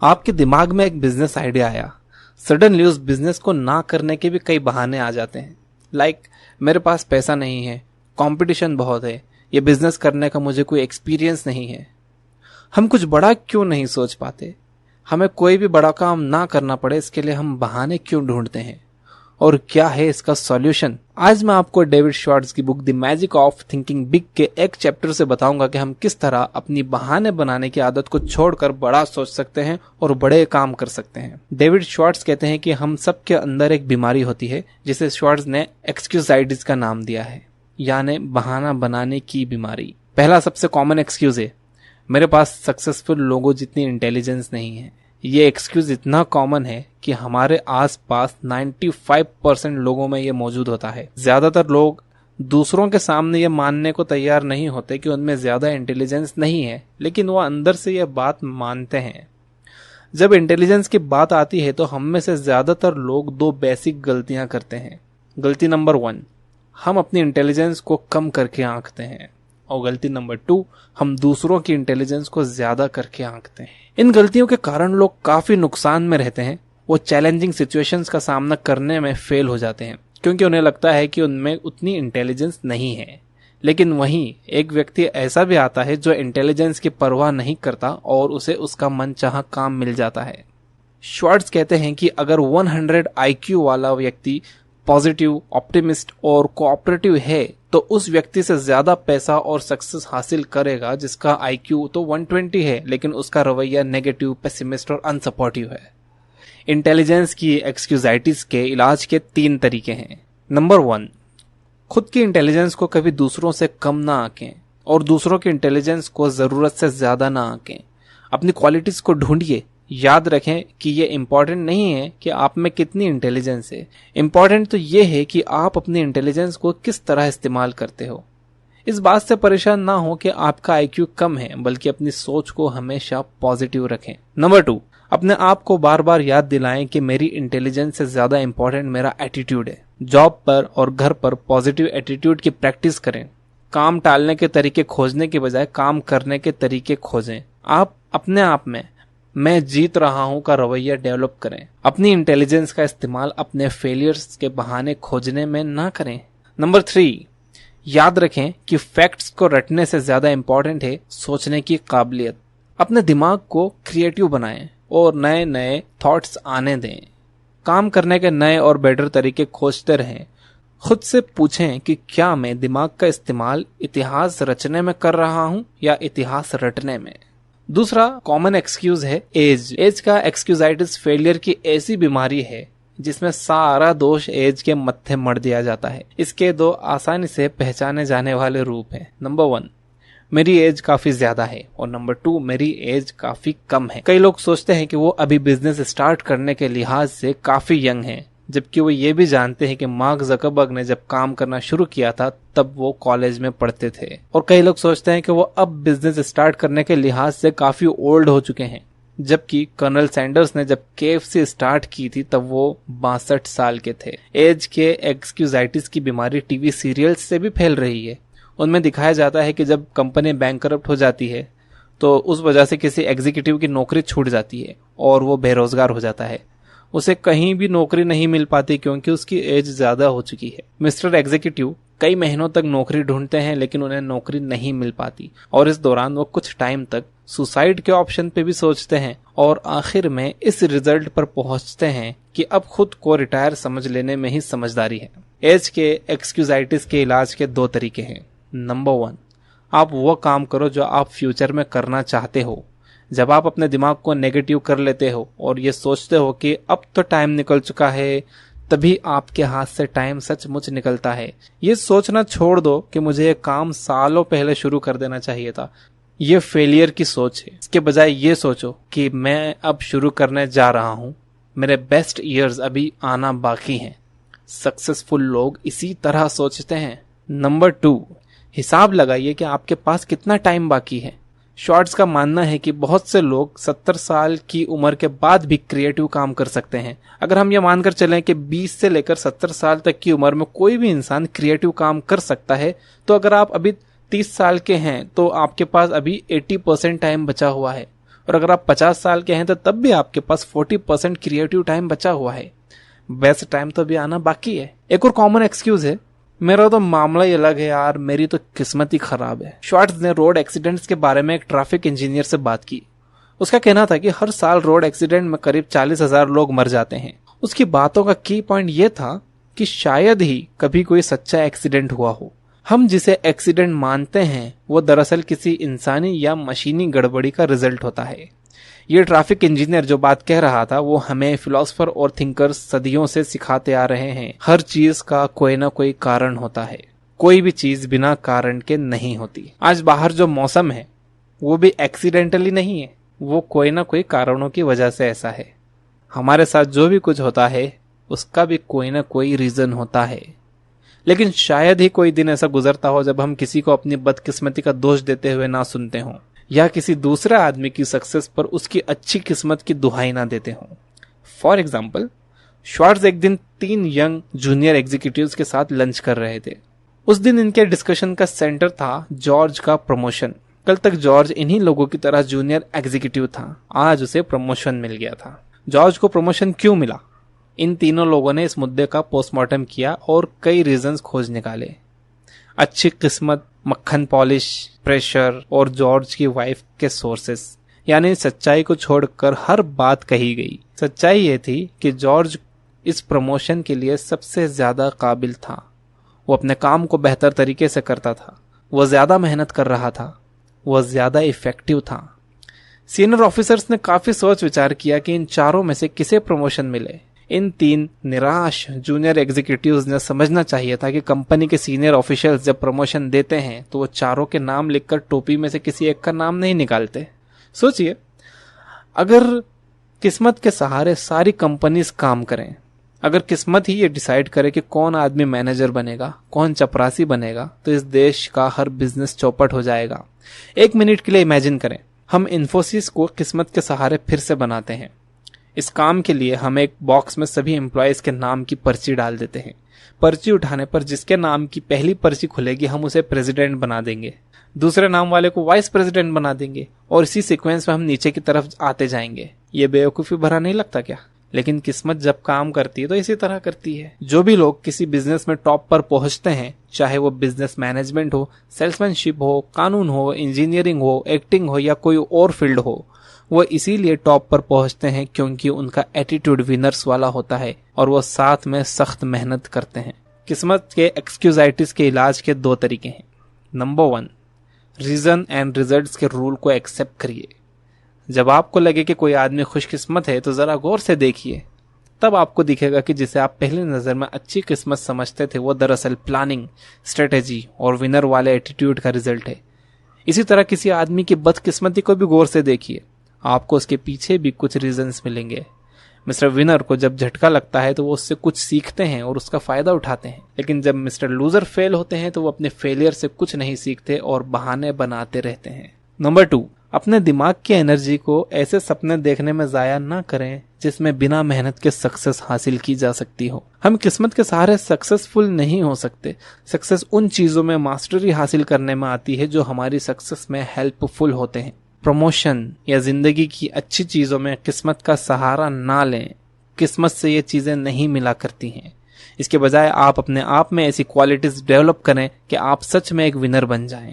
आपके दिमाग में एक बिजनेस आइडिया आया। सडनली उस बिजनेस को ना करने के भी कई बहाने आ जाते हैं। मेरे पास पैसा नहीं है, कंपटीशन बहुत है, ये बिजनेस करने का मुझे कोई एक्सपीरियंस नहीं है। हम कुछ बड़ा क्यों नहीं सोच पाते? हमें कोई भी बड़ा काम ना करना पड़े, इसके लिए हम बहाने क्यों ढूंढते हैं? और क्या है इसका सॉल्यूशन? आज मैं आपको डेविड श्वार्ट्ज की book the magic of thinking big के एक चैप्टर से बताऊंगा कि हम किस तरह अपनी बहाने बनाने की आदत को छोड़कर बड़ा सोच सकते हैं और बड़े काम कर सकते हैं। डेविड श्वार्ट्ज कहते हैं कि हम सब के अंदर एक बीमारी होती है जिसे श्वार्ट्ज ने एक्सक्यूजाइटिस का नाम दिया है, यानी बहाना बनाने की बीमारी। पहला सबसे कॉमन एक्सक्यूज है, मेरे पास सक्सेसफुल लोगों जितनी इंटेलिजेंस नहीं है। ये एक्सक्यूज इतना कॉमन है कि हमारे आसपास 95% लोगों में ये मौजूद होता है। ज्यादातर लोग दूसरों के सामने ये मानने को तैयार नहीं होते कि उनमें ज्यादा इंटेलिजेंस नहीं है, लेकिन वो अंदर से ये बात मानते हैं। जब इंटेलिजेंस की बात आती है तो हम में से ज्यादातर लोग दो बेसिक गलतियां करते हैं। गलती नंबर 1, हम अपनी इंटेलिजेंस को कम करके आंकते हैं, और गलती नंबर 2, हम दूसरों की इंटेलिजेंस को ज्यादा करके आंकते हैं। इन गलतियों के कारण लोग काफी नुकसान में रहते हैं। वो चैलेंजिंग सिचुएशंस का सामना करने में फेल हो जाते हैं क्योंकि उन्हें लगता है कि उनमें उतनी इंटेलिजेंस नहीं है। लेकिन वहीं एक व्यक्ति ऐसा भी आता है जो इंटेलिजेंस की परवाह नहीं करता और उसे उसका मनचाहा काम मिल जाता है। श्वार्ट्ज कहते हैं कि अगर 100 IQ वाला व्यक्ति पॉजिटिव, ऑप्टिमिस्ट और कोऑपरेटिव है तो उस व्यक्ति से ज्यादा पैसा और सक्सेस हासिल करेगा जिसका IQ तो 120 है लेकिन उसका रवैया नेगेटिव, पेसिमिस्ट और अनसपोर्टिव है। इंटेलिजेंस की एक्सक्यूजाइटिस के इलाज के 3 तरीके हैं। नंबर 1, खुद की इंटेलिजेंस को कभी दूसरों से कम ना आंकें और दूसरों की इंटेलिजेंस को जरूरत से ज्यादा ना आंकें। अपनी क्वालिटीज को ढूंढिए। याद रखें कि ये इम्पोर्टेंट नहीं है कि आप में कितनी इंटेलिजेंस है, इम्पोर्टेंट तो ये है कि आप अपनी इंटेलिजेंस को किस तरह इस्तेमाल करते हो। इस बात से परेशान ना हो कि आपका IQ कम है, बल्कि अपनी सोच को हमेशा पॉजिटिव रखें। नंबर 2, अपने आप को बार बार याद दिलाएं कि मेरी इंटेलिजेंस से ज्यादा इम्पोर्टेंट मेरा एटीट्यूड है। जॉब पर और घर पर पॉजिटिव एटीट्यूड की प्रैक्टिस करें। काम टालने के तरीके खोजने के बजाय काम करने के तरीके खोजें। आप अपने आप में मैं जीत रहा हूं का रवैया डेवलप करें। अपनी इंटेलिजेंस का इस्तेमाल अपने फेलियर्स के बहाने खोजने में ना करें। नंबर 3, याद रखें कि फैक्ट्स को रटने से ज्यादा इंपॉर्टेंट है सोचने की काबिलियत। अपने दिमाग को क्रिएटिव बनाएं और नए नए थॉट्स आने दें। काम करने के नए और बेटर तरीके खोजते रहें। खुद से पूछें कि क्या मैं दिमाग का इस्तेमाल इतिहास रचने में कर रहा हूं या इतिहास रटने में। दूसरा कॉमन एक्सक्यूज है एज का एक्सक्यूजाइटिस फेलियर की ऐसी बीमारी है जिसमें सारा दोष एज के मत्थे मढ़ दिया जाता है। इसके 2 आसानी से पहचाने जाने वाले रूप हैं। नंबर 1, मेरी एज काफी ज्यादा है, और नंबर 2, मेरी एज काफी कम है। कई लोग सोचते हैं कि वो अभी बिजनेस स्टार्ट करने के लिहाज से काफी यंग हैं, जबकि वो ये भी जानते हैं कि मार्क ज़करबर्ग ने जब काम करना शुरू किया था तब वो कॉलेज में पढ़ते थे। और कई लोग सोचते हैं कि वो अब बिजनेस स्टार्ट करने के लिहाज से काफी ओल्ड हो चुके हैं, जबकि कर्नल सैंडर्स ने जब KFC स्टार्ट की थी तब वो 62 साल के थे। एज के एक्सक्यूजाइटिस की बीमारी टीवी सीरियल्स से भी फैल रही है। उनमें दिखाया जाता है कि जब कंपनी बैंकरप्ट हो जाती है तो उस वजह से किसी एग्जीक्यूटिव की नौकरी छूट जाती है और वो बेरोजगार हो जाता है। उसे कहीं भी नौकरी नहीं मिल पाती क्योंकि उसकी एज ज्यादा हो चुकी है। मिस्टर एग्जीक्यूटिव कई महीनों तक नौकरी ढूंढते हैं लेकिन उन्हें नौकरी नहीं मिल पाती, और इस दौरान वो कुछ टाइम तक सुसाइड के ऑप्शन पे भी सोचते हैं और आखिर में इस रिजल्ट पर पहुंचते हैं कि अब खुद को रिटायर समझ लेने में ही समझदारी है। एज के एक्सक्यूजाइटिस के इलाज के 2 तरीके हैं। नंबर 1, आप वो काम करो जो आप फ्यूचर में करना चाहते हो। जब आप अपने दिमाग को नेगेटिव कर लेते हो और ये सोचते हो कि अब तो टाइम निकल चुका है, तभी आपके हाथ से टाइम सचमुच निकलता है। ये सोचना छोड़ दो कि मुझे ये काम सालों पहले शुरू कर देना चाहिए था। ये फेलियर की सोच है। इसके बजाय ये सोचो कि मैं अब शुरू करने जा रहा हूं, मेरे बेस्ट ईयर्स अभी आना बाकी हैं। सक्सेसफुल लोग इसी तरह सोचते हैं। नंबर 2, हिसाब लगाइए कि आपके पास कितना टाइम बाकी है। श्वार्ट्ज का मानना है कि बहुत से लोग 70 साल की उम्र के बाद भी क्रिएटिव काम कर सकते हैं। अगर हम ये मानकर चलें कि 20 से लेकर 70 साल तक की उम्र में कोई भी इंसान क्रिएटिव काम कर सकता है, तो अगर आप अभी 30 साल के हैं तो आपके पास अभी 80% टाइम बचा हुआ है। और अगर आप 50 साल के हैं तो तब भी आपके पास 40% क्रिएटिव टाइम बचा हुआ है। बेस्ट टाइम तो अभी आना बाकी है। एक और कॉमन एक्सक्यूज है, मेरा तो मामला ही अलग है यार, मेरी तो किस्मत ही खराब है। श्वार्ट्ज ने रोड एक्सीडेंट्स के बारे में एक ट्रैफिक इंजीनियर से बात की। उसका कहना था कि हर साल रोड एक्सीडेंट में करीब 40,000 लोग मर जाते हैं। उसकी बातों का की पॉइंट यह था कि शायद ही कभी कोई सच्चा एक्सीडेंट हुआ हो। हम जिसे एक्सीडेंट मानते हैं वो दरअसल किसी इंसानी या मशीनी गड़बड़ी का रिजल्ट होता है। ये ट्रैफिक इंजीनियर जो बात कह रहा था वो हमें फिलोसोफर और थिंकर्स सदियों से सिखाते आ रहे हैं, हर चीज का कोई ना कोई कारण होता है, कोई भी चीज बिना कारण के नहीं होती। आज बाहर जो मौसम है वो भी एक्सीडेंटली नहीं है, वो कोई ना कोई कारणों की वजह से ऐसा है। हमारे साथ जो भी कुछ होता है उसका भी कोई ना कोई रीजन होता है। लेकिन शायद ही कोई दिन ऐसा गुजरता हो जब हम किसी को अपनी बदकिस्मती का दोष देते हुए ना सुनते हों, या किसी दूसरे आदमी की सक्सेस पर उसकी अच्छी किस्मत की दुहाई ना देते हों। फॉर एग्जाम्पल, श्वार्ट्ज एक दिन 3 यंग जूनियर एग्जीक्यूटिव्स के साथ लंच कर रहे थे। उस दिन इनके डिस्कशन का सेंटर था जॉर्ज का प्रमोशन। कल तक जॉर्ज इन्हीं लोगों की तरह जूनियर एग्जीक्यूटिव था, आज उसे प्रमोशन मिल गया था। जॉर्ज को प्रमोशन क्यों मिला? इन तीनों लोगों ने इस मुद्दे का पोस्टमार्टम किया और कई रीजंस खोज निकाले। अच्छी किस्मत, मक्खन पॉलिश, प्रेशर और जॉर्ज की वाइफ के सोर्सेस, यानी सच्चाई को छोड़कर हर बात कही गई। सच्चाई ये थी कि जॉर्ज इस प्रमोशन के लिए सबसे ज्यादा काबिल था। वो अपने काम को बेहतर तरीके से करता था, वो ज्यादा मेहनत कर रहा था, वो ज्यादा इफेक्टिव था। सीनियर ऑफिसर्स ने काफी सोच विचार किया कि इन चारों में से किसे प्रमोशन मिले। इन 3 निराश जूनियर एग्जीक्यूटिव्स ने समझना चाहिए था कि कंपनी के सीनियर ऑफिशियल्स जब प्रमोशन देते हैं तो वो चारों के नाम लिखकर टोपी में से किसी एक का नाम नहीं निकालते। सोचिए, अगर किस्मत के सहारे सारी कंपनीज काम करें, अगर किस्मत ही ये डिसाइड करे कि कौन आदमी मैनेजर बनेगा, कौन चपरासी बनेगा, तो इस देश का हर बिजनेस चौपट हो जाएगा। 1 मिनट के लिए इमेजिन करें, हम इन्फोसिस को किस्मत के सहारे फिर से बनाते हैं। इस काम के लिए हम एक बॉक्स में सभी एम्प्लॉयज के नाम की पर्ची डाल देते हैं। पर्ची उठाने पर जिसके नाम की पहली पर्ची खुलेगी हम उसे प्रेसिडेंट बना देंगे, दूसरे नाम वाले को वाइस प्रेसिडेंट बना देंगे और इसी सीक्वेंस में हम नीचे की तरफ आते जाएंगे। ये बेवकूफ़ी भरा नहीं लगता क्या? लेकिन किस्मत जब काम करती है तो इसी तरह करती है। जो भी लोग किसी बिजनेस में टॉप पर पहुंचते हैं, चाहे वो बिजनेस मैनेजमेंट हो, सेल्समैनशिप हो, कानून हो, इंजीनियरिंग हो, एक्टिंग हो या कोई और फील्ड हो, वो इसीलिए टॉप पर पहुंचते हैं क्योंकि उनका एटीट्यूड विनर्स वाला होता है और वो साथ में सख्त मेहनत करते हैं। किस्मत के एक्सक्यूजाइटिस के इलाज के 2 तरीके हैं। नंबर 1, रीजन एंड रिजल्ट्स के रूल को एक्सेप्ट करिए। जब आपको लगे कि कोई आदमी खुशकिस्मत है तो जरा गौर से देखिए, तब आपको दिखेगा कि जिसे आप पहली नजर में अच्छी किस्मत समझते थे वो दरअसल प्लानिंग, स्ट्रेटेजी और विनर वाले एटीट्यूड का रिजल्ट है। इसी तरह किसी आदमी की बदकिस्मती को भी गौर से देखिए, आपको उसके पीछे भी कुछ रीजंस मिलेंगे। मिस्टर विनर को जब झटका लगता है तो वो उससे कुछ सीखते हैं और उसका फायदा उठाते हैं, लेकिन जब मिस्टर लूजर फेल होते हैं तो वो अपने फेलियर से कुछ नहीं सीखते और बहाने बनाते रहते हैं। नंबर 2, अपने दिमाग की एनर्जी को ऐसे सपने देखने में जाया ना करें जिसमें बिना मेहनत के सक्सेस हासिल की जा सकती हो। हम किस्मत के सहारे सक्सेसफुल नहीं हो सकते। सक्सेस उन चीजों में मास्टरी हासिल करने में आती है जो हमारी सक्सेस में हेल्पफुल होते हैं। प्रमोशन या जिंदगी की अच्छी चीजों में किस्मत का सहारा ना लें। किस्मत से ये चीजें नहीं मिला करती हैं। इसके बजाय आप अपने आप में ऐसी क्वालिटीज डेवलप करें कि आप सच में एक विनर बन जाएं।